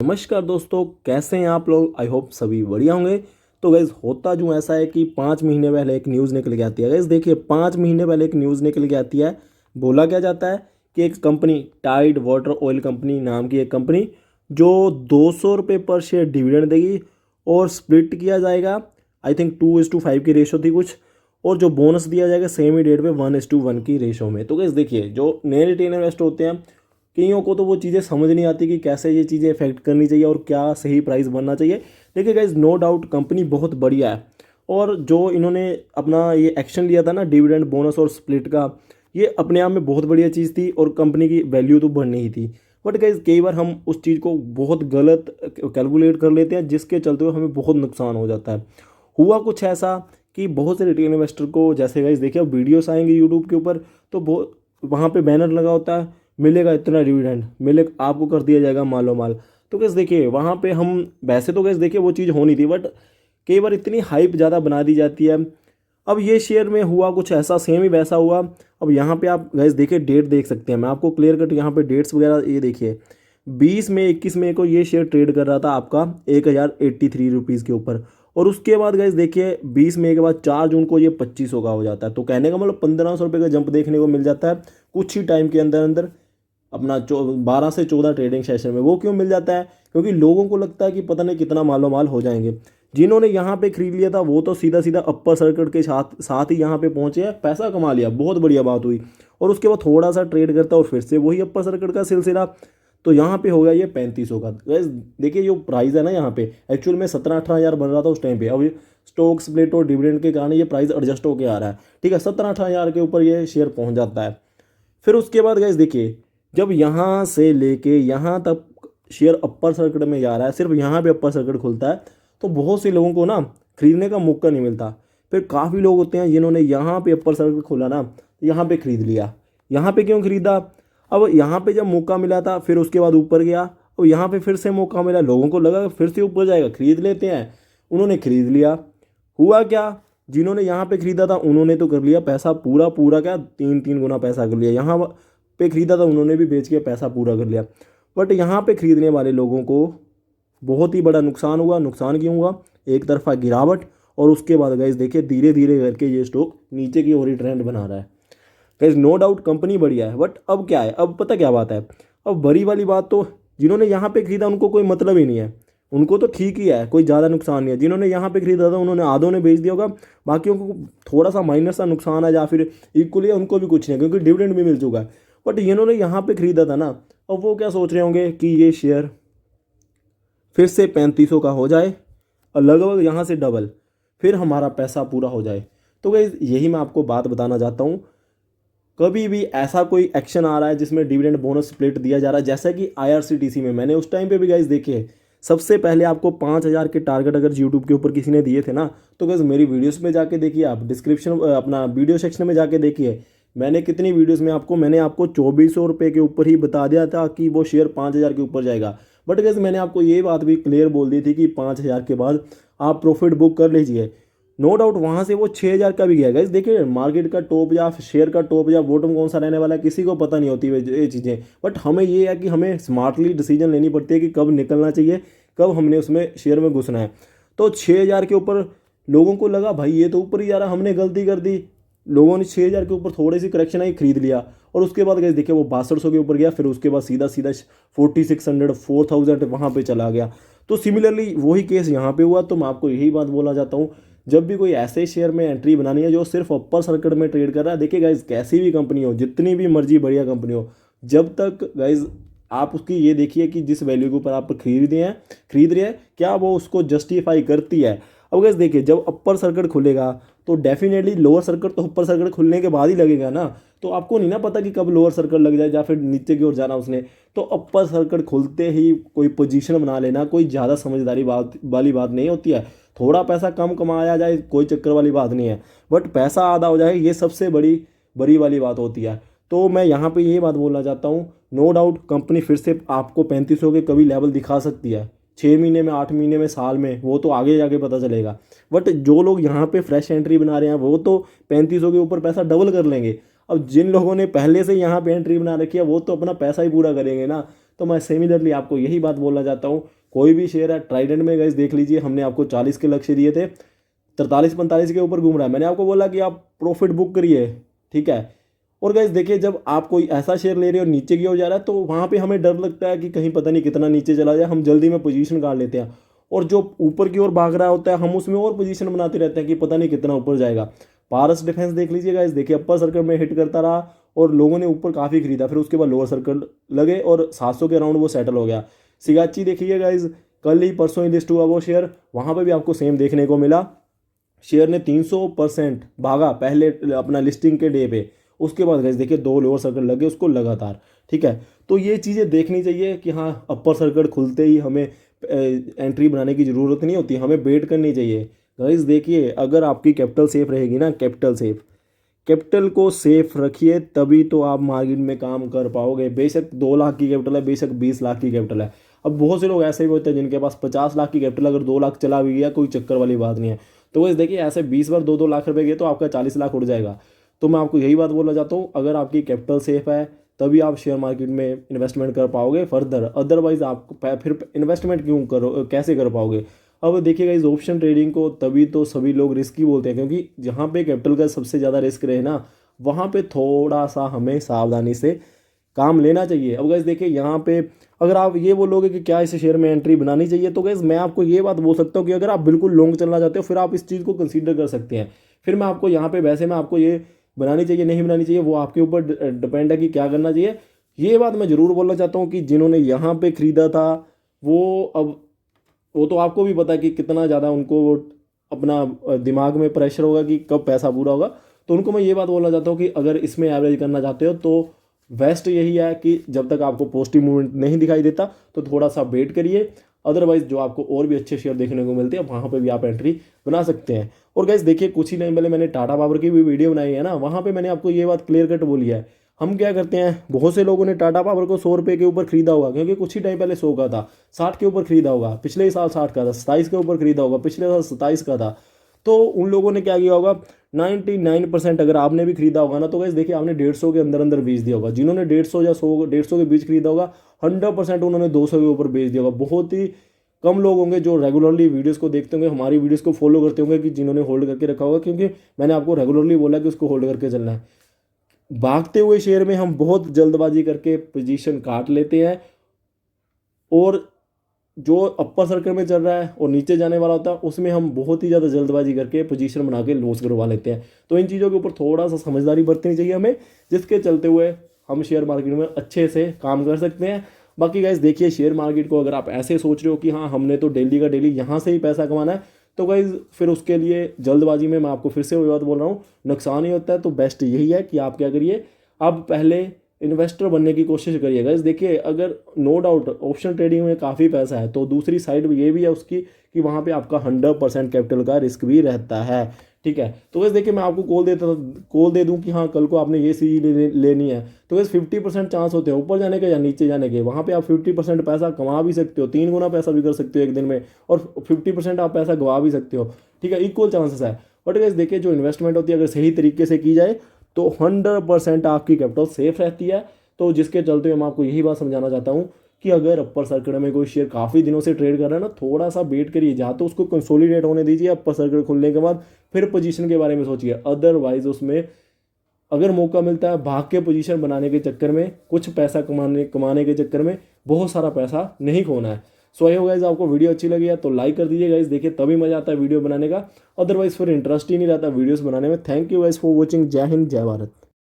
नमस्कार दोस्तों, कैसे हैं आप लोग। आई होप सभी बढ़िया होंगे। तो गैस होता जो ऐसा है कि 5 महीने पहले एक न्यूज़ निकल के आती है। गैस देखिए, 5 महीने पहले एक न्यूज़ निकल के आती है। बोला क्या जाता है कि एक company, Tide Water Oil company नाम की एक कंपनी, जो 200 रुपये पर शेयर डिविडेंड देगी और स्प्लिट किया जाएगा। आई थिंक 2:5 की रेशो थी कुछ, और जो बोनस दिया जाएगा सेम ही डेट पे 1:1 की रेशो में। तो गैस देखिए, जो नए रिटेल इन्वेस्टर होते हैं, कईयों को तो वो चीज़ें समझ नहीं आती कि कैसे ये चीज़ें इफेक्ट करनी चाहिए और क्या सही प्राइस बनना चाहिए। देखिए गाइज, नो डाउट कंपनी बहुत बढ़िया है, और जो इन्होंने अपना ये एक्शन लिया था ना, डिविडेंड बोनस और स्प्लिट का, ये अपने आप में बहुत बढ़िया चीज़ थी और कंपनी की वैल्यू तो बढ़नी ही थी। बट गाइज कई बार हम उस चीज़ को बहुत गलत कैलकुलेट कर लेते हैं, जिसके चलते हुए हमें बहुत नुकसान हो जाता है। हुआ कुछ ऐसा कि बहुत से रिटेल इन्वेस्टर को, जैसे गाइज देखिए अब वीडियोस आएंगे यूट्यूब के ऊपर, तो बहुत वहाँ पे बैनर लगा होता है, मिलेगा इतना डिविडेंड, मिले आपको कर दिया जाएगा मालो माल। तो कैसे देखिए वहाँ पे हम, वैसे तो कैसे देखिए वो चीज़ होनी थी, बट कई बार इतनी हाइप ज़्यादा बना दी जाती है। अब ये शेयर में हुआ कुछ ऐसा, सेम ही वैसा हुआ। अब यहाँ पे आप गैस देखिए, डेट देख सकते हैं, मैं आपको क्लियर कट यहाँ पे डेट्स वगैरह ये देखिए। 20 मई 21 मई को ये शेयर ट्रेड कर रहा था आपका 1083 रुपीज़ के ऊपर, और उसके बाद गैस देखिए 20 मई के बाद 4 जून को ये 2500 का हो जाता है। तो कहने का मतलब 1500 रुपये का जंप देखने को मिल जाता है कुछ ही टाइम के अंदर अंदर, अपना 12 से 14 ट्रेडिंग सेशन में। वो क्यों मिल जाता है? क्योंकि लोगों को लगता है कि पता नहीं कितना मालो माल हो जाएंगे। जिन्होंने यहाँ पे खरीद लिया था वो तो सीधा सीधा अपर सर्किट के साथ साथ ही यहाँ पे पहुँचे हैं, पैसा कमा लिया, बहुत बढ़िया बात हुई। और उसके बाद थोड़ा सा ट्रेड करता है और फिर से वही अपर सर्किट का सिलसिला। तो यहाँ पे हो गया ये 3500 का। Guys, देखिए जो प्राइस है ना, यहाँ पे एक्चुअल में 17-18 हज़ार बन रहा था उस टाइम पे। अब स्टॉक स्प्लिट और डिविडेंड के कारण ये प्राइस एडजस्ट होकर आ रहा है। ठीक है, 17-18 हज़ार के ऊपर ये शेयर पहुँच जाता है। फिर उसके बाद गाइस देखिए, जब यहाँ से लेके यहाँ तक शेयर अपर सर्किट में जा रहा है, सिर्फ यहाँ पे अपर सर्किट खुलता है, तो बहुत से लोगों को ना खरीदने का मौका नहीं मिलता। फिर काफ़ी लोग होते हैं जिन्होंने यहाँ पे अपर सर्किट खोला ना, यहाँ पे खरीद लिया। यहाँ पे क्यों खरीदा? अब यहाँ पे जब मौका मिला था, फिर उसके बाद ऊपर गया, अब यहाँ पे फिर से मौका मिला, लोगों को लगा फिर से ऊपर जाएगा, खरीद लेते हैं, उन्होंने खरीद लिया। हुआ क्या? जिन्होंने यहाँ पे खरीदा था उन्होंने तो कर लिया पैसा पूरा पूरा, क्या 3-3 गुना पैसा कर लिया। यहाँ पे खरीदा था उन्होंने भी बेच के पैसा पूरा कर लिया। बट यहाँ पे खरीदने वाले लोगों को बहुत ही बड़ा नुकसान हुआ। नुकसान क्यों हुआ? एक तरफा गिरावट, और उसके बाद गाइस देखिए धीरे धीरे करके ये स्टॉक नीचे की ओर ही ट्रेंड बना रहा है। गाइस नो डाउट कंपनी बढ़िया है, बट अब क्या है, अब पता क्या बात है, अब बड़ी वाली बात तो, जिन्होंने यहाँ पे खरीदा उनको कोई मतलब ही नहीं है, उनको तो ठीक ही है, कोई ज़्यादा नुकसान नहीं है। जिन्होंने यहाँ पे खरीदा था उन्होंने आधों ने बेच दिया होगा, बाकियों को थोड़ा सा माइनर सा नुकसान है, या फिर इक्वली है उनको भी कुछ नहीं, क्योंकि डिविडेंड भी मिल चुका है। बट इन्होंने यहाँ पे खरीदा था ना, अब वो क्या सोच रहे होंगे कि ये शेयर फिर से 3500 का हो जाए और लगभग यहाँ से डबल, फिर हमारा पैसा पूरा हो जाए। तो गाइस यही मैं आपको बात बताना चाहता हूँ। कभी भी ऐसा कोई एक्शन आ रहा है जिसमें डिविडेंड बोनस स्प्लिट दिया जा रहा है, जैसा कि आईआरसीटीसी में मैंने उस टाइम पे भी गाइस देखे, सबसे पहले आपको 5000 के टारगेट अगर यूट्यूब के ऊपर किसी ने दिए थे ना, तो गाइस मेरी वीडियोस में जाके देखिए, आप डिस्क्रिप्शन अपना वीडियो सेक्शन में जाके देखिए, मैंने कितनी वीडियोस में मैंने आपको 2400 रुपये के ऊपर ही बता दिया था कि वो शेयर 5000 के ऊपर जाएगा। बट गाइस मैंने आपको ये बात भी क्लियर बोल दी थी कि 5000 के बाद आप प्रॉफिट बुक कर लीजिए। नो डाउट वहाँ से वो 6000 का भी गया। गाइस देखिए, मार्केट का टॉप या शेयर का टॉप या बॉटम कौन सा रहने वाला है किसी को पता नहीं होती ये चीज़ें। बट हमें ये है कि हमें स्मार्टली डिसीजन लेनी पड़ती है कि कब निकलना चाहिए, कब हमने उसमें शेयर में घुसना है। तो 6000 के ऊपर लोगों को लगा भाई ये तो ऊपर ही जा रहा, हमने गलती कर दी। लोगों ने 6000 के ऊपर थोड़ी सी करेक्शन आई, खरीद लिया, और उसके बाद गाइस देखिए वो 6200 के ऊपर गया, फिर उसके बाद सीधा सीधा 4600 4000 वहाँ पे चला गया। तो सिमिलरली वही केस यहाँ पे हुआ। तो मैं आपको यही बात बोलना चाहता हूँ, जब भी कोई ऐसे शेयर में एंट्री बनानी है जो सिर्फ अपर सर्किट में ट्रेड कर रहा है, देखिए गाइज कैसी भी कंपनी हो, जितनी भी मर्जी बढ़िया कंपनी हो, जब तक गाइज आप उसकी ये देखिए कि जिस वैल्यू के ऊपर आप खरीद रहे हैं क्या वो उसको जस्टिफाई करती है। अब गाइज देखिए, जब अपर सर्किट खुलेगा तो डेफिनेटली लोअर सर्किट तो अपर सर्किट खुलने के बाद ही लगेगा ना। तो आपको नहीं ना पता कि कब लोअर सर्किट लग जाए या फिर नीचे की ओर जाना उसने। तो अपर सर्किट खुलते ही कोई पोजीशन बना लेना कोई ज़्यादा समझदारी वाली बात नहीं होती है। थोड़ा पैसा कम कमाया जाए कोई चक्कर वाली बात नहीं है, बट पैसा आधा हो जाए ये सबसे बड़ी वाली बात होती है। तो मैं यहाँ पे ये बात बोलना चाहता हूँ, नो डाउट कंपनी फिर से आपको 3500 के कभी लेवल दिखा सकती है, 6 महीने में, 8 महीने में, साल में, वो तो आगे जाके पता चलेगा। बट जो लोग यहाँ पे फ्रेश एंट्री बना रहे हैं वो तो 3500 के ऊपर पैसा डबल कर लेंगे। अब जिन लोगों ने पहले से यहाँ पे एंट्री बना रखी है वो तो अपना पैसा ही पूरा करेंगे ना। तो मैं सिमिलरली आपको यही बात बोलना चाहता हूँ, कोई भी शेयर है, ट्राइडेंट में गाइस देख लीजिए, हमने आपको 40 के लक्ष्य दिए थे, 43-45 के ऊपर घूम रहा है। मैंने आपको बोला कि आप प्रॉफिट बुक करिए, ठीक है। और गाइस देखिए, जब आप कोई ऐसा शेयर ले रहे हो नीचे की ओर जा रहा है, तो वहाँ पे हमें डर लगता है कि कहीं पता नहीं कितना नीचे चला जाए, हम जल्दी में पोजीशन काट लेते हैं। और जो ऊपर की ओर भाग रहा होता है, हम उसमें और पोजीशन बनाते रहते हैं कि पता नहीं कितना ऊपर जाएगा। पारस डिफेंस देख लीजिए गाइस, देखिए अपर सर्कल में हिट करता रहा और लोगों ने ऊपर काफ़ी खरीदा, फिर उसके बाद लोअर सर्कल लगे और 700 के अराउंड वो सेटल हो गया। सिगाची देखिए गाइस, कल ही परसों ही लिस्ट हुआ वो शेयर, वहाँ पर भी आपको सेम देखने को मिला। शेयर ने 300% भागा पहले अपना लिस्टिंग के डे पे, उसके बाद गाइस देखिए 2 लोअर सर्कल लगे उसको लगातार, ठीक है। तो ये चीज़ें देखनी चाहिए कि हाँ, अपर सर्कल खुलते ही हमें एंट्री बनाने की ज़रूरत नहीं होती, हमें वेट करनी चाहिए। गाइस देखिए, अगर आपकी कैपिटल सेफ रहेगी ना, कैपिटल को सेफ रखिए, तभी तो आप मार्केट में काम कर पाओगे। बेशक 2 लाख की कैपिटल है, बेशक 20 लाख की कैपिटल है। अब बहुत से लोग ऐसे भी होते हैं जिनके पास 50 लाख की कैपिटल, अगर 2 लाख चला भी गया कोई चक्कर वाली बात नहीं है। तो वैसे देखिए, ऐसे 20 बार 2-2 लाख रुपए गए तो आपका 40 लाख उड़ जाएगा। तो मैं आपको यही बात बोलना चाहता हूँ, अगर आपकी कैपिटल सेफ है तभी आप शेयर मार्केट में इन्वेस्टमेंट कर पाओगे फर्दर, अदरवाइज आप फिर इन्वेस्टमेंट क्यों करो, कैसे कर पाओगे। अब देखिएगा, इस ऑप्शन ट्रेडिंग को तभी तो सभी लोग रिस्की बोलते हैं, क्योंकि जहाँ पे कैपिटल का सबसे ज़्यादा रिस्क रहे ना, वहाँ पे थोड़ा सा हमें सावधानी से काम लेना चाहिए। अब गैस देखिए, यहाँ पे अगर आप ये बोलोगे कि क्या इस शेयर में एंट्री बनानी चाहिए, तो गैस मैं आपको ये बात बोल सकता हूँ कि अगर आप बिल्कुल लॉन्ग चलना चाहते हो, फिर आप इस चीज़ को कंसीडर कर सकते हैं। फिर मैं आपको यहाँ पे वैसे मैं आपको ये बनानी चाहिए नहीं बनानी चाहिए, वो आपके ऊपर डिपेंड है कि क्या करना चाहिए। ये बात मैं ज़रूर बोलना चाहता हूँ कि जिन्होंने यहाँ पे ख़रीदा था, वो तो आपको भी पता है कि कितना ज़्यादा उनको अपना दिमाग में प्रेशर होगा कि कब पैसा पूरा होगा। तो उनको मैं ये बात बोलना चाहता हूँ कि अगर इसमें एवरेज करना चाहते हो तो बेस्ट यही है कि जब तक आपको पॉजिटिव मूवमेंट नहीं दिखाई देता तो थोड़ा सा वेट करिए, अदरवाइज जो आपको और भी अच्छे शेयर देखने को मिलते हैं वहाँ पे भी आप एंट्री बना सकते हैं। और गाइस देखिए, कुछ ही टाइम पहले मैंने टाटा पावर की भी वीडियो बनाई है ना, वहाँ पे मैंने आपको ये बात क्लियर कट बोली है। हम क्या करते हैं, बहुत से लोगों ने टाटा पावर को 100 रुपये के ऊपर खरीदा होगा, क्योंकि कुछ ही टाइम पहले 100 का था, 60 के ऊपर खरीदा होगा, पिछले ही साल 60 का था, 27 के ऊपर खरीदा होगा, पिछले साल 27 का था। तो उन लोगों ने क्या किया होगा, 99% अगर आपने भी खरीदा होगा ना, तो गाइस देखिए आपने 150 के अंदर अंदर बेच दिया होगा। जिन्होंने 150 या 100 के बीच खरीदा होगा, 100% उन्होंने 200 के ऊपर बेच दिया होगा। बहुत ही कम लोग होंगे जो रेगुलरली वीडियोस को देखते होंगे, हमारी वीडियोस को फॉलो करते होंगे, कि जिन्होंने होल्ड करके रखा होगा, क्योंकि मैंने आपको रेगुलरली बोला कि उसको होल्ड करके चलना है। भागते हुए शेयर में हम बहुत जल्दबाजी करके पोजीशन काट लेते हैं, और जो अपर सर्कल में चल रहा है और नीचे जाने वाला होता है उसमें हम बहुत ही ज़्यादा जल्दबाजी करके पोजीशन बना के लॉस करवा लेते हैं। तो इन चीज़ों के ऊपर थोड़ा सा समझदारी बरतनी चाहिए हमें, जिसके चलते हुए हम शेयर मार्केट में अच्छे से काम कर सकते हैं। बाकी गाइस देखिए, शेयर मार्केट को अगर आप ऐसे सोच रहे हो कि हाँ हमने तो डेली का डेली यहाँ से ही पैसा कमाना है, तो गाइस फिर उसके लिए जल्दबाजी में मैं आपको फिर से वही बात बोल रहा हूँ, नुकसान ही होता है। तो बेस्ट यही है कि आप क्या करिए, आप पहले इन्वेस्टर बनने की कोशिश करिएगा। इस देखिए, अगर नो डाउट ऑप्शन ट्रेडिंग में काफ़ी पैसा है, तो दूसरी साइड ये भी है उसकी कि वहाँ पे आपका 100% कैपिटल का रिस्क भी रहता है, ठीक है। तो वैसे देखिए, मैं आपको कॉल दे दूँ कि हाँ कल को आपने ये चीज़ लेनी है, तो वैसे 50% चांस होते हैं ऊपर जाने के या नीचे जाने के। वहाँ पर आप 50% पैसा कमा भी सकते हो, 3 गुना पैसा भी कर सकते हो एक दिन में, और 50% आप पैसा गवा भी सकते हो, ठीक है। इक्वल चांसेस है। बट वैसे देखिए, जो इन्वेस्टमेंट होती है अगर सही तरीके से की जाए तो 100% आपकी कैपिटल सेफ रहती है। तो जिसके चलते मैं आपको यही बात समझाना चाहता हूँ कि अगर अपर सर्किट में कोई शेयर काफ़ी दिनों से ट्रेड कर रहा है ना, थोड़ा सा वेट करिए, जहाँ तो उसको कंसोलिडेट होने दीजिए, अपर सर्किट खुलने के बाद फिर पोजीशन के बारे में सोचिए। अदरवाइज उसमें अगर मौका मिलता है भाग के पोजीशन बनाने के चक्कर में, कुछ पैसा कमाने के चक्कर में बहुत सारा पैसा नहीं खोना है। सो आई होप गाइस आपको वीडियो अच्छी लगी है तो लाइक कर दीजिए गाइस, देखिए तभी मजा आता है वीडियो बनाने का, अदरवाइज फिर इंटरेस्ट ही नहीं रहता वीडियोस बनाने में। Thank you guys for watching. जय हिंद, जय भारत।